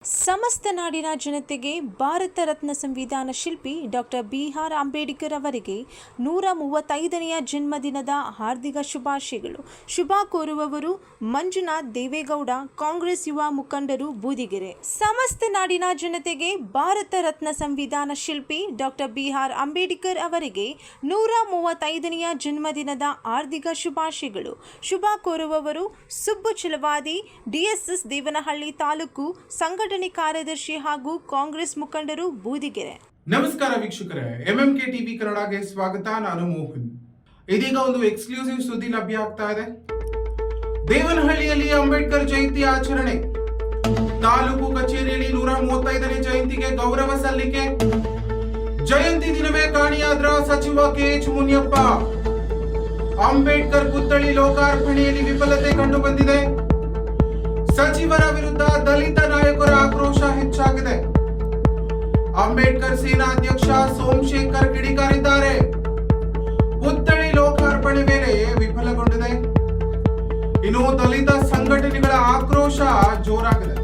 ಸಮಸ್ತ ನಾಡಿನ ಜನತೆಗೆ ಭಾರತ ರತ್ನ ಸಂವಿಧಾನ ಶಿಲ್ಪಿ ಡಾಕ್ಟರ್ ಬಿ.ಆರ್. ಅಂಬೇಡ್ಕರ್ ಅವರಿಗೆ 135ನೇ ಜನ್ಮದಿನದ ಹಾರ್ದಿಕ ಶುಭಾಶಯಗಳು. ಶುಭ ಕೋರುವವರು ಮಂಜುನಾಥ್ ದೇವೇಗೌಡ, ಕಾಂಗ್ರೆಸ್ ಯುವ ಮುಖಂಡರು, ಬೂದಿಗೆರೆ. ಸಮಸ್ತ ನಾಡಿನ ಜನತೆಗೆ ಭಾರತ ರತ್ನ ಸಂವಿಧಾನ ಶಿಲ್ಪಿ ಡಾಕ್ಟರ್ ಬಿ.ಆರ್. ಅಂಬೇಡ್ಕರ್ ಅವರಿಗೆ 135ನೇ ಜನ್ಮದಿನದ ಹಾರ್ದಿಕ ಶುಭಾಶಯಗಳು. ಶುಭ ಕೋರುವವರು ಸುಬ್ಬು ಚಲವಾದಿ, ಡಿಎಸ್ಎಸ್ ದೇವನಹಳ್ಳಿ ತಾಲೂಕು ಸಂಘಟನೆ ಕಾರ್ಯದರ್ಶಿ ಹಾಗೂ ಕಾಂಗ್ರೆಸ್ ಮುಖಂಡರು, ಬೂದಿಗೆರೆ. ನಮಸ್ಕಾರ ವೀಕ್ಷಕರೇ, ಎಂಎಂಕೆ ಟಿವಿ ಕನ್ನಡಗೆ ಸ್ವಾಗತ. ನಾನು ಮೋಹನ್. ಇದೀಗ ಒಂದು ಎಕ್ಸ್ಕ್ಲೂಸಿವ್ ಸುದ್ದಿ ಲಭ್ಯ ಆಗ್ತಾ ಇದೆ. ದೇವನಹಳ್ಳಿಯಲ್ಲಿ ಅಂಬೇಡ್ಕರ್ ಜಯಂತಿ ಆಚರಣೆ. ತಾಲೂಕು ಕಚೇರಿಯಲ್ಲಿ 135ನೇ ಜಯಂತಿಗೆ ಗೌರವ ಸಲ್ಲಿಕೆ. ಜಯಂತಿ ದಿನವೇ ಕಾಣಿಯಾದ್ರ ಸಚಿವ ಕೆಎಚ್ ಮುನಿಯಪ್ಪ. ಅಂಬೇಡ್ಕರ್ ಪುತ್ಥಳಿ ಲೋಕಾರ್ಪಣೆಯಲ್ಲಿ ವಿಫಲತೆ ಕಂಡು ಬಂದಿದೆ. ಸಚಿವರ ವಿರುದ್ಧ ದಲಿತ ನಾಯಕರ ಆಕ್ರೋಶ ಹೆಚ್ಚಾಗಿದೆ. ಅಂಬೇಡ್ಕರ್ ಸೇನಾ ಅಧ್ಯಕ್ಷ ಸೋಮಶೇಖರ್ ಕಿಡಿಕಾರಿದ್ದಾರೆ. ಪುತ್ಥಳಿ ಲೋಕಾರ್ಪಣೆ ವೇಳೆ ವಿಫಲಗೊಂಡಿದೆ. ಇನ್ನು ದಲಿತ ಸಂಘಟನೆಗಳ ಆಕ್ರೋಶ ಜೋರಾಗಿದೆ.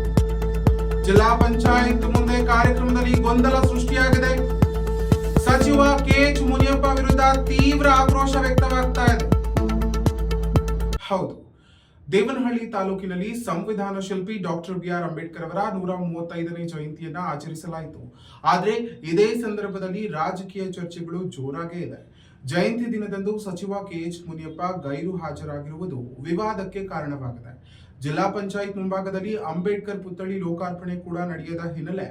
ಜಿಲ್ಲಾ ಪಂಚಾಯತ್ ಮುಂದೆ ಕಾರ್ಯಕ್ರಮದಲ್ಲಿ ಗೊಂದಲ ಸೃಷ್ಟಿಯಾಗಿದೆ. ಸಚಿವ ಕೆಎಚ್ ಮುನಿಯಪ್ಪ ವಿರುದ್ಧ ತೀವ್ರ ಆಕ್ರೋಶ ವ್ಯಕ್ತವಾಗ್ತಾ ಇದೆ. ಹೌದು, ದೇವನಹಳ್ಳಿ ತಾಲೂಕಿನಲ್ಲಿ ಸಂವಿಧಾನ ಶಿಲ್ಪಿ ಡಾಕ್ಟರ್ ಬಿ.ಆರ್. ಅಂಬೇಡ್ಕರ್ ಅವರ 135ನೇ ಜಯಂತಿಯನ್ನ ಆಚರಿಸಲಾಯಿತು. ಆದರೆ ಇದೇ ಸಂದರ್ಭದಲ್ಲಿ ರಾಜಕೀಯ ಚರ್ಚೆಗಳು ಜೋರಾಗೇ ಇದೆ. ಜಯಂತಿ ದಿನದಂದು ಸಚಿವ ಕೆಎಚ್ ಮುನಿಯಪ್ಪ ಗೈರು ಹಾಜರಾಗಿರುವುದು ವಿವಾದಕ್ಕೆ ಕಾರಣವಾಗಿದೆ. ಜಿಲ್ಲಾ ಪಂಚಾಯತ್ ಮುಂಭಾಗದಲ್ಲಿ ಅಂಬೇಡ್ಕರ್ ಪುತ್ಥಳಿ ಲೋಕಾರ್ಪಣೆ ಕೂಡ ನಡೆಯದ ಹಿನ್ನೆಲೆ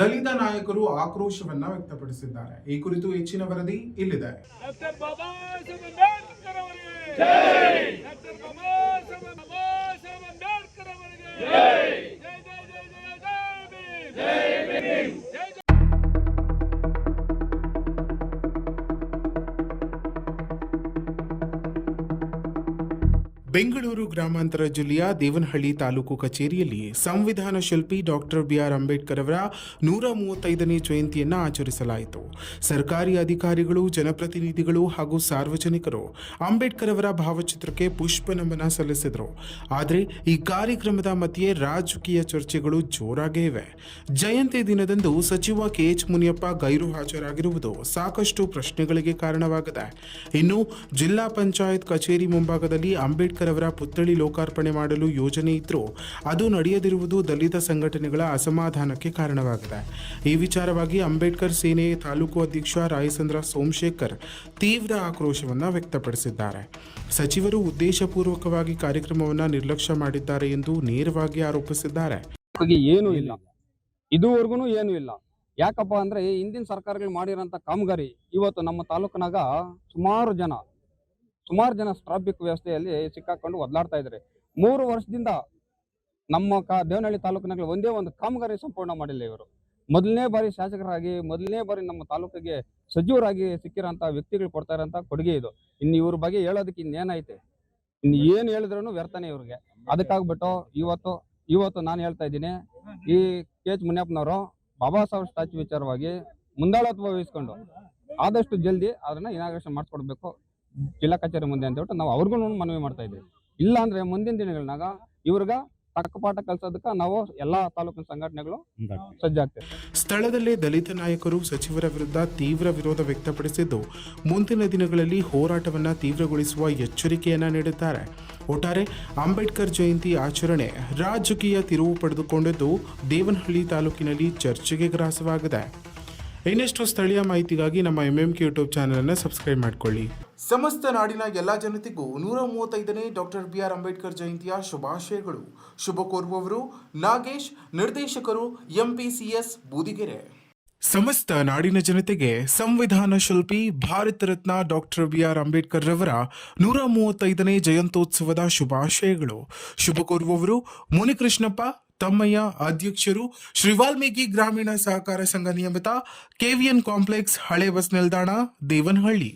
ದಲಿತ ನಾಯಕರು ಆಕ್ರೋಶವನ್ನ ವ್ಯಕ್ತಪಡಿಸಿದ್ದಾರೆ. ಈ ಕುರಿತು ಹೆಚ್ಚಿನ ವರದಿ ಇಲ್ಲಿದೆ. ಬೆಂಗಳೂರು ಗ್ರಾಮಾಂತರ ಜಿಲ್ಲೆಯ ದೇವನಹಳ್ಳಿ ತಾಲೂಕು ಕಚೇರಿಯಲ್ಲಿ ಸಂವಿಧಾನ ಶಿಲ್ಪಿ ಡಾಕ್ಟರ್ ಬಿ.ಆರ್. ಅಂಬೇಡ್ಕರ್ ಅವರ 135ನೇ ಜಯಂತಿಯನ್ನು ಆಚರಿಸಲಾಯಿತು. ಸರ್ಕಾರಿ ಅಧಿಕಾರಿಗಳು, ಜನಪ್ರತಿನಿಧಿಗಳು ಹಾಗೂ ಸಾರ್ವಜನಿಕರು ಅಂಬೇಡ್ಕರ್ ಅವರ ಭಾವಚಿತ್ರಕ್ಕೆ ಪುಷ್ಪ ನಮನ ಸಲ್ಲಿಸಿದರು. ಆದರೆ ಈ ಕಾರ್ಯಕ್ರಮದ ಮಧ್ಯೆ ರಾಜಕೀಯ ಚರ್ಚೆಗಳು ಜೋರಾಗೇ ಇವೆ. ಜಯಂತಿ ದಿನದಂದು ಸಚಿವ ಕೆಎಚ್ ಮುನಿಯಪ್ಪ ಗೈರು ಹಾಜರಾಗಿರುವುದು ಸಾಕಷ್ಟು ಪ್ರಶ್ನೆಗಳಿಗೆ ಕಾರಣವಾಗಿದೆ. ಇನ್ನು ಜಿಲ್ಲಾ ಪಂಚಾಯತ್ ಕಚೇರಿ ಮುಂಭಾಗದಲ್ಲಿ ಅಂಬೇಡ್ಕರ್ ಅವರ ಪುತ್ಥಳಿ ಲೋಕಾರ್ಪಣೆ ಮಾಡಲು ಯೋಜನೆ ಇದ್ರೂ ಅದು ನಡೆಯದಿರುವುದು ದಲಿತ ಸಂಘಟನೆಗಳ ಅಸಮಾಧಾನಕ್ಕೆ ಕಾರಣವಾಗಿದೆ. ಈ ವಿಚಾರವಾಗಿ ಅಂಬೇಡ್ಕರ್ ಸೇನೆ ತಾಲೂಕು ಅಧ್ಯಕ್ಷ ರಾಯಸಂದ್ರ ಸೋಮಶೇಖರ್ ತೀವ್ರ ಆಕ್ರೋಶವನ್ನು ವ್ಯಕ್ತಪಡಿಸಿದ್ದಾರೆ. ಸಚಿವರು ಉದ್ದೇಶಪೂರ್ವಕವಾಗಿ ಕಾರ್ಯಕ್ರಮವನ್ನು ನಿರ್ಲಕ್ಷ್ಯ ಮಾಡಿದ್ದಾರೆ ಎಂದು ನೇರವಾಗಿ ಆರೋಪಿಸಿದ್ದಾರೆ. ಏನೂ ಇಲ್ಲ, ಇದುವರೆಗೂ ಏನೂ ಇಲ್ಲ. ಯಾಕಪ್ಪ ಅಂದ್ರೆ ಹಿಂದಿನ ಸರ್ಕಾರಗಳು ಮಾಡಿರೋಂಥ ಕಾಮಗಾರಿ ಇವತ್ತು ನಮ್ಮ ತಾಲೂಕಿನಾಗ ಸುಮಾರು ಜನ ಟ್ರಾಫಿಕ್ ವ್ಯವಸ್ಥೆಯಲ್ಲಿ ಸಿಕ್ಕಾಕೊಂಡು ಒದ್ದಾಡ್ತಾ ಇದ್ದಾರೆ. 3 ವರ್ಷದಿಂದ ನಮ್ಮ ದೇವನಹಳ್ಳಿ ತಾಲೂಕಿನಾಗ ಒಂದೇ ಒಂದು ಕಾಮಗಾರಿ ಸಂಪೂರ್ಣ ಮಾಡಿಲ್ಲ ಇವರು. ಮೊದಲನೇ ಬಾರಿ ಶಾಸಕರಾಗಿ, ಮೊದಲನೇ ಬಾರಿ ನಮ್ಮ ತಾಲೂಕಿಗೆ ಸಚಿವರಾಗಿ ಸಿಕ್ಕಿರೋಂಥ ವ್ಯಕ್ತಿಗಳು ಕೊಡ್ತಾ ಇರೋಂಥ ಕೊಡುಗೆ ಇದು. ಇನ್ನು ಇವ್ರ ಬಗ್ಗೆ ಹೇಳೋದಕ್ಕೆ ಇನ್ನೇನೈತೆ? ಇನ್ನು ಏನು ಹೇಳಿದ್ರು ವ್ಯರ್ಥನೆ ಇವ್ರಿಗೆ. ಅದಕ್ಕಾಗ್ಬಿಟ್ಟು ಇವತ್ತು ನಾನು ಹೇಳ್ತಾ ಇದ್ದೀನಿ, ಈ ಕೆಎಚ್ ಮುನಿಯಪ್ಪನವರು ಬಾಬಾ ಸಾಹೇಬ್ ಸ್ಟ್ಯಾಚ್ಯೂ ವಿಚಾರವಾಗಿ ಮುಂದಾಳತ್ವ ವಹಿಸ್ಕೊಂಡು ಆದಷ್ಟು ಜಲ್ದಿ ಅದನ್ನ ಇನಾಗ್ರೇಷನ್ ಮಾಡಿಸ್ಕೊಡ್ಬೇಕು ಜಿಲ್ಲಾ ಕಚೇರಿ ಮುಂದೆ ಅಂತ ಹೇಳ್ಬಿಟ್ಟು ನಾವು ಅವ್ರಿಗೂ ಮನವಿ ಮಾಡ್ತಾ ಇದ್ದೀವಿ. ಇಲ್ಲ ಅಂದ್ರೆ ಮುಂದಿನ ದಿನಗಳಾಗ ಇವ್ರಿಗೆ ತಕ್ಕಪಾಠ ಕಲಿಸೋದಕ್ಕೆ ನಾವು ಎಲ್ಲಾ ತಾಲೂಕಿನ ಸಂಘಟನೆಗಳು ಸಜ್ಜಾಗ್ತೇವೆ. ಸ್ಥಳದಲ್ಲೇ ದಲಿತ ನಾಯಕರು ಸಚಿವರ ವಿರುದ್ಧ ತೀವ್ರ ವಿರೋಧ ವ್ಯಕ್ತಪಡಿಸಿದ್ದು ಮುಂದಿನ ದಿನಗಳಲ್ಲಿ ಹೋರಾಟವನ್ನು ತೀವ್ರಗೊಳಿಸುವ ಎಚ್ಚರಿಕೆಯನ್ನ ನೀಡಿದ್ದಾರೆ. ಒಟ್ಟಾರೆ ಅಂಬೇಡ್ಕರ್ ಜಯಂತಿ ಆಚರಣೆ ರಾಜಕೀಯ ತಿರುವು ಪಡೆದುಕೊಂಡಿದ್ದು ದೇವನಹಳ್ಳಿ ತಾಲೂಕಿನಲ್ಲಿ ಚರ್ಚೆಗೆ ಗ್ರಾಸವಾಗಿದೆ. ಇನ್ನಷ್ಟು ಸ್ಥಳೀಯ ಮಾಹಿತಿಗಾಗಿ ನಮ್ಮ ಎಂಎಂಕೆ ಯೂಟ್ಯೂಬ್ ಚಾನೆಲ್ ಅನ್ನು ಸಬ್ಸ್ಕ್ರೈಬ್ ಮಾಡಿಕೊಳ್ಳಿ. ಸಮಸ್ತ ನಾಡಿನ ಎಲ್ಲ ಜನತೆಗೂ 135ನೇ ಡಾಕ್ಟರ್ ಬಿ.ಆರ್. ಅಂಬೇಡ್ಕರ್ ಜಯಂತಿಯ ಶುಭಾಶಯಗಳು. ಶುಭ ಕೋರುವವರು ನಾಗೇಶ್, ನಿರ್ದೇಶಕರು, ಎಂಪಿಸಿಎಸ್, ಬೂದಿಗೆರೆ. ಸಮಸ್ತ ನಾಡಿನ ಜನತೆಗೆ ಸಂವಿಧಾನ ಶಿಲ್ಪಿ ಭಾರತ ರತ್ನ ಡಾಕ್ಟರ್ ಬಿ.ಆರ್. ಅಂಬೇಡ್ಕರ್ ರವರ 135ನೇ ಜಯಂತ್ಯೋತ್ಸವದ ಶುಭಾಶಯಗಳು. ಶುಭ ಕೋರುವವರು ಮುನಿಕೃಷ್ಣಪ್ಪ, ತಮ್ಮಯ್ಯ, ಅಧ್ಯಕ್ಷರು, ಶ್ರೀ ವಾಲ್ಮೀಕಿ ಗ್ರಾಮೀಣ ಸಹಕಾರ ಸಂಘ ನಿಯಮಿತ, ಕೆವಿಎನ್ ಕಾಂಪ್ಲೆಕ್ಸ್, ಹಳೆ ಬಸ್ ನಿಲ್ದಾಣ, ದೇವನಹಳ್ಳಿ.